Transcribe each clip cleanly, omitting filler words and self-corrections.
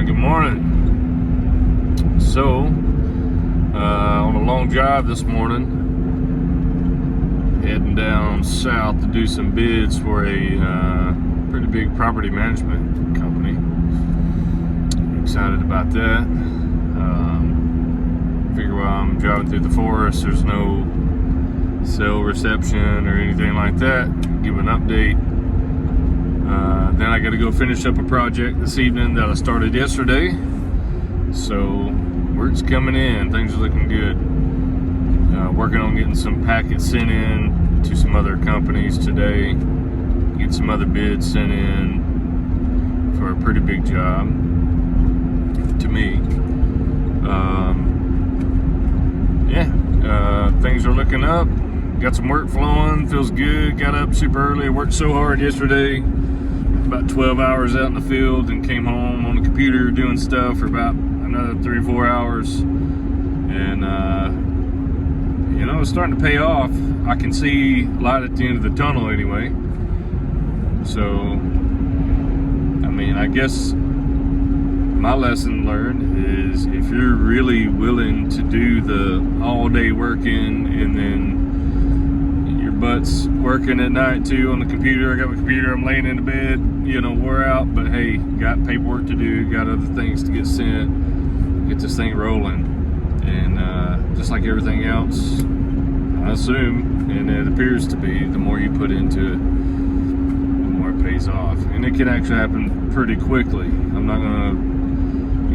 Good morning. So, on a long drive this morning, heading down south to do some bids for a pretty big property management company. Excited about that. Figure while I'm driving through the forest, there's no cell reception or anything like that. Give an update. Then I got to go finish up a project this evening that I started yesterday. So work's coming in, things are looking good. Working on getting some packets sent in to some other companies today. Get some other bids sent in for a pretty big job to me. Things are looking up. Got some work flowing, feels good. Got up super early, worked so hard yesterday. About 12 hours out in the field and came home on the computer doing stuff for about another 3 or 4 hours. And it's starting to pay off. I can see light at the end of the tunnel anyway. So I guess my lesson learned is if you're really willing to do the all day working and then your butt's working at night too on the computer. I got my computer, I'm laying in the bed, wore out, but hey, got paperwork to do, got other things to get sent, get this thing rolling. And just like everything else, I assume, and it appears to be, the more you put into it, the more it pays off. And it can actually happen pretty quickly. I'm not gonna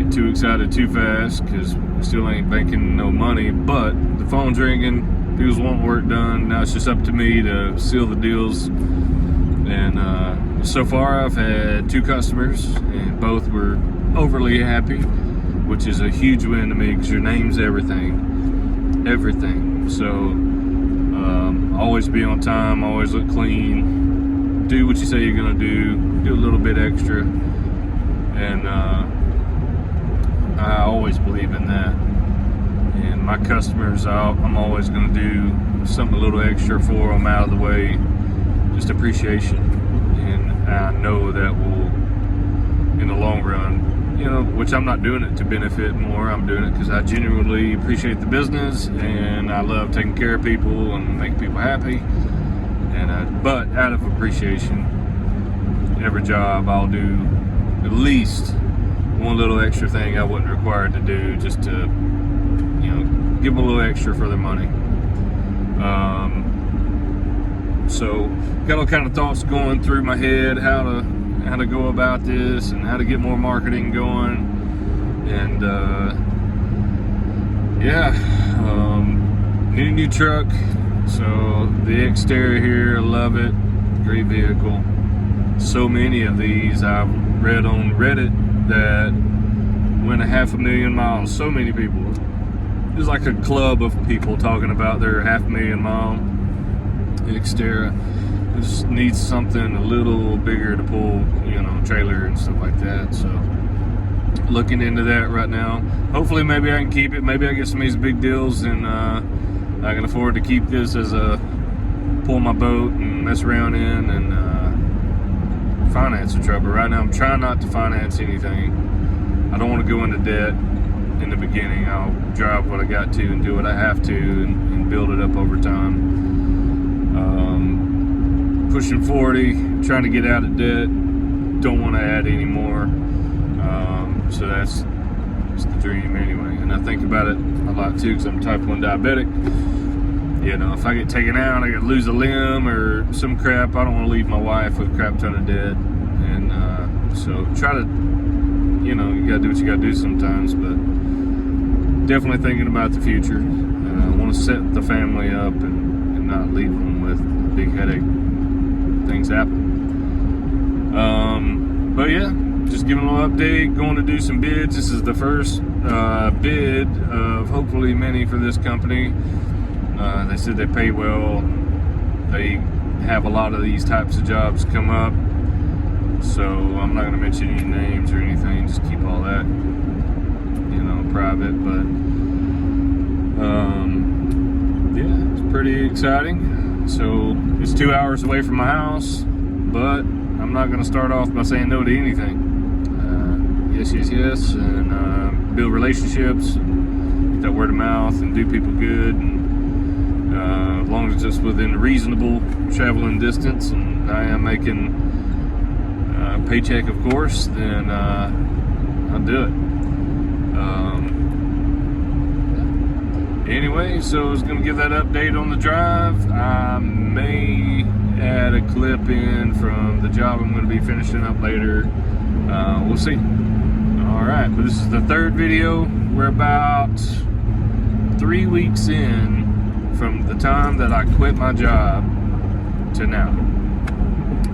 get too excited too fast because we still ain't banking no money, but the phone's ringing, people want work done. Now it's just up to me to seal the deals. And so far I've had 2 customers and both were overly happy, which is a huge win to me because your name's everything. So always be on time, always look clean, do what you say you're gonna do a little bit extra. And I always believe in that. And my customers, I'm always going to do something a little extra for them out of the way, just appreciation. And I know that will, in the long run, which I'm not doing it to benefit more. I'm doing it because I genuinely appreciate the business and I love taking care of people and making people happy. And but out of appreciation, every job I'll do at least one little extra thing I wasn't required to do, just to give them a little extra for their money. So got all kind of thoughts going through my head, how to go about this and how to get more marketing going. And need a new truck. So the exterior here, I love it, great vehicle. So many of these I've read on Reddit that went 500,000 miles. So many people. There's like a club of people talking about their 500,000 mile Xterra. It just needs something a little bigger to pull, trailer and stuff like that. So looking into that right now. Hopefully maybe I can keep it. Maybe I get some of these big deals and I can afford to keep this as a pull my boat and mess around in and finance the truck. But right now I'm trying not to finance anything. I don't want to go into debt in the beginning. I'll drive what I got to and do what I have to and build it up over time. Pushing 40, trying to get out of debt. Don't want to add any more. So that's the dream anyway. And I think about it a lot too because I'm type 1 diabetic. If I get taken out, I could lose a limb or some crap. I don't want to leave my wife with a crap ton of debt. And so try to, you gotta do what you gotta do sometimes, but definitely thinking about the future. I want to set the family up and not leave them with a big headache. Things happen. But yeah, just giving a little update, going to do some bids. This is the first bid of hopefully many for this company. They said they pay well. They have a lot of these types of jobs come up. So I'm not going to mention any names or anything. Just keep all that, private. But it's pretty exciting. So it's 2 hours away from my house, but I'm not going to start off by saying no to anything. yes, and build relationships, get that word of mouth, and do people good. And as long as it's within a reasonable traveling distance, and I am making a paycheck, of course, then I'll do it. Anyway, so I was going to give that update on the drive. I may add a clip in from the job I'm going to be finishing up later. We'll see. Alright, but this is the third video. We're about 3 weeks in from the time that I quit my job to now.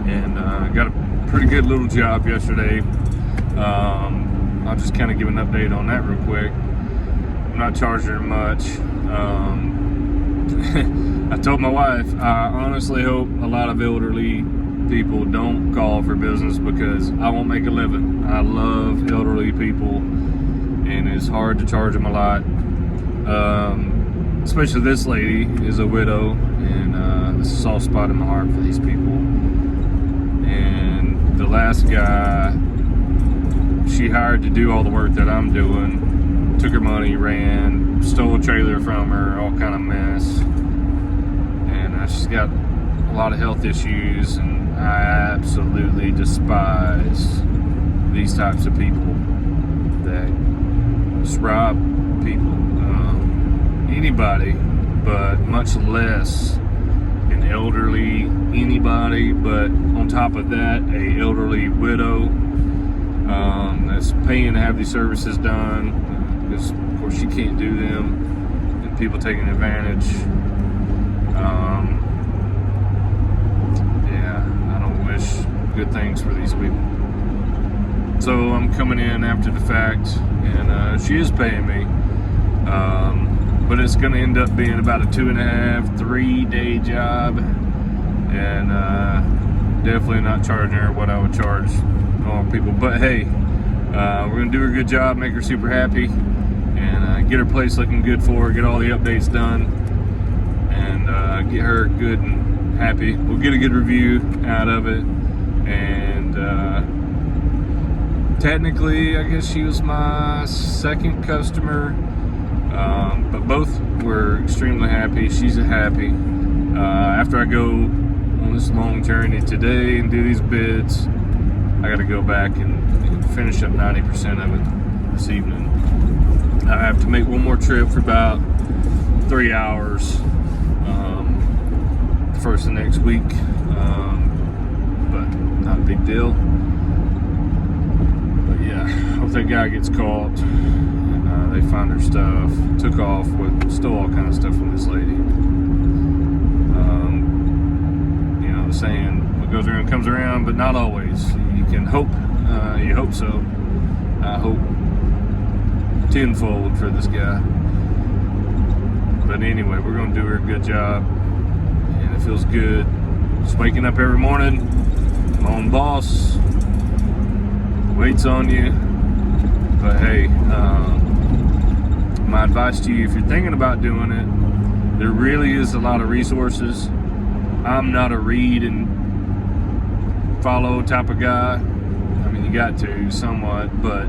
And got a pretty good little job yesterday. I'll just kind of give an update on that real quick. I'm not charging her much. I told my wife, I honestly hope a lot of elderly people don't call for business because I won't make a living. I love elderly people, and it's hard to charge them a lot. Especially this lady is a widow, and this is a soft spot in my heart for these people. And the last guy she hired to do all the work that I'm doing took her money, ran, stole a trailer from her, all kind of mess. And she's got a lot of health issues, and I absolutely despise these types of people that just rob people. Anybody, but much less an elderly anybody, but on top of that, a elderly widow that's paying to have these services done. Because of course she can't do them, and people taking advantage. Yeah, I don't wish good things for these people. So I'm coming in after the fact, and she is paying me, but it's going to end up being about a 2.5, 3 day job, and definitely not charging her what I would charge normal people. But hey, we're going to do her a good job, make her super happy, and get her place looking good for her, get all the updates done, and get her good and happy. We'll get a good review out of it, and technically I guess she was my second customer, but both were extremely happy. She's happy. After I go on this long journey today and do these bids, I got to go back and finish up 90% of it this evening. I have to make one more trip for about 3 hours first of next week, but not a big deal. But yeah, hope that guy gets caught, and they find her stuff, took off with, stole all kind of stuff from this lady. You know the saying, what goes around comes around, but not always. You can hope, you hope so. I hope tenfold for this guy. But anyway, we're going to do her a good job, and it feels good. Just waking up every morning, my own boss, waits on you. But hey, my advice to you, if you're thinking about doing it, there really is a lot of resources. I'm not a read and follow type of guy. I mean, you got to somewhat, but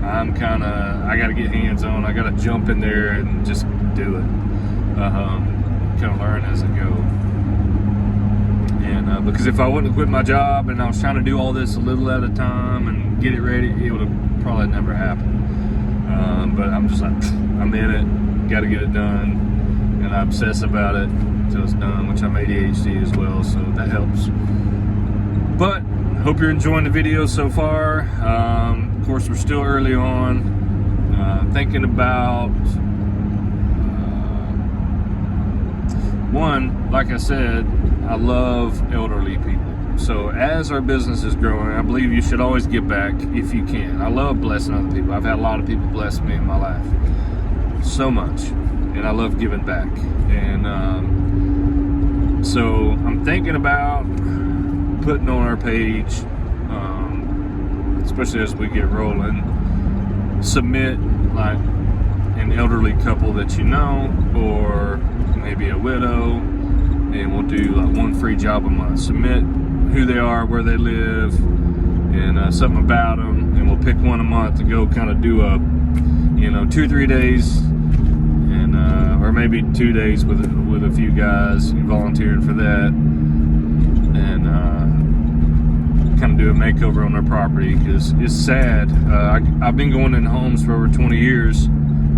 I'm kind of, I got to get hands on. I got to jump in there and just do it. Kind of learn as I go. And because if I wouldn't have quit my job and I was trying to do all this a little at a time and get it ready, it would have probably never happened. But I'm just like, I'm in it, got to get it done, and I obsess about it until it's done, which I'm ADHD as well, so that helps. But hope you're enjoying the video so far. Of course, we're still early on. Thinking about one, like I said, I love elderly people. So as our business is growing, I believe you should always give back if you can. I love blessing other people. I've had a lot of people bless me in my life so much, and I love giving back. And so I'm thinking about putting on our page, especially as we get rolling, submit like an elderly couple that you know, or maybe a widow, and we'll do like one free job a month. Submit who they are, where they live, and something about them, and and we'll pick one a month to go kind of do a, 2-3 days, and or maybe 2 days with a few guys volunteering for that, and kind of do a makeover on their property, because it's sad. I've been going in homes for over 20 years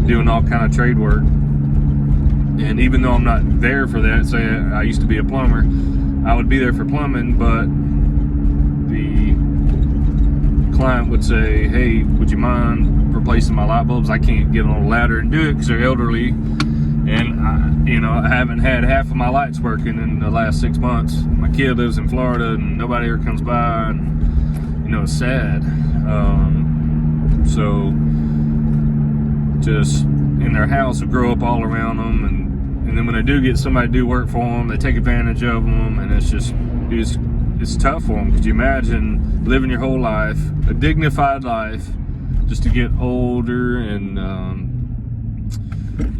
doing all kind of trade work, and even though I'm not there for that, say I used to be a plumber, I would be there for plumbing, but the client would say, hey, would you mind replacing my light bulbs? I can't get on a ladder and do it because they're elderly, and I haven't had half of my lights working in the last 6 months. My kid lives in Florida and nobody ever comes by, and it's sad. So just in their house will grow up all around them, and then when they do get somebody to do work for them, they take advantage of them, and it's tough for them. Could you imagine living your whole life, a dignified life, just to get older and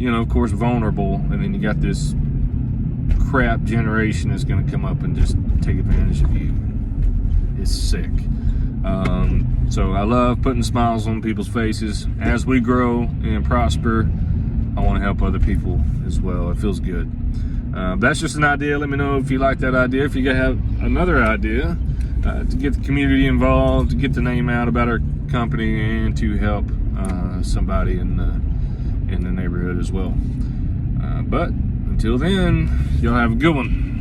of course vulnerable, and then you got this crap generation that's going to come up and just take advantage of you? It's sick. So I love putting smiles on people's faces. As we grow and prosper, I want to help other people as well. It feels good. That's just an idea. Let me know if you like that idea. If you have another idea to get the community involved, to get the name out about our company, and to help somebody in the neighborhood as well. But until then, y'all have a good one.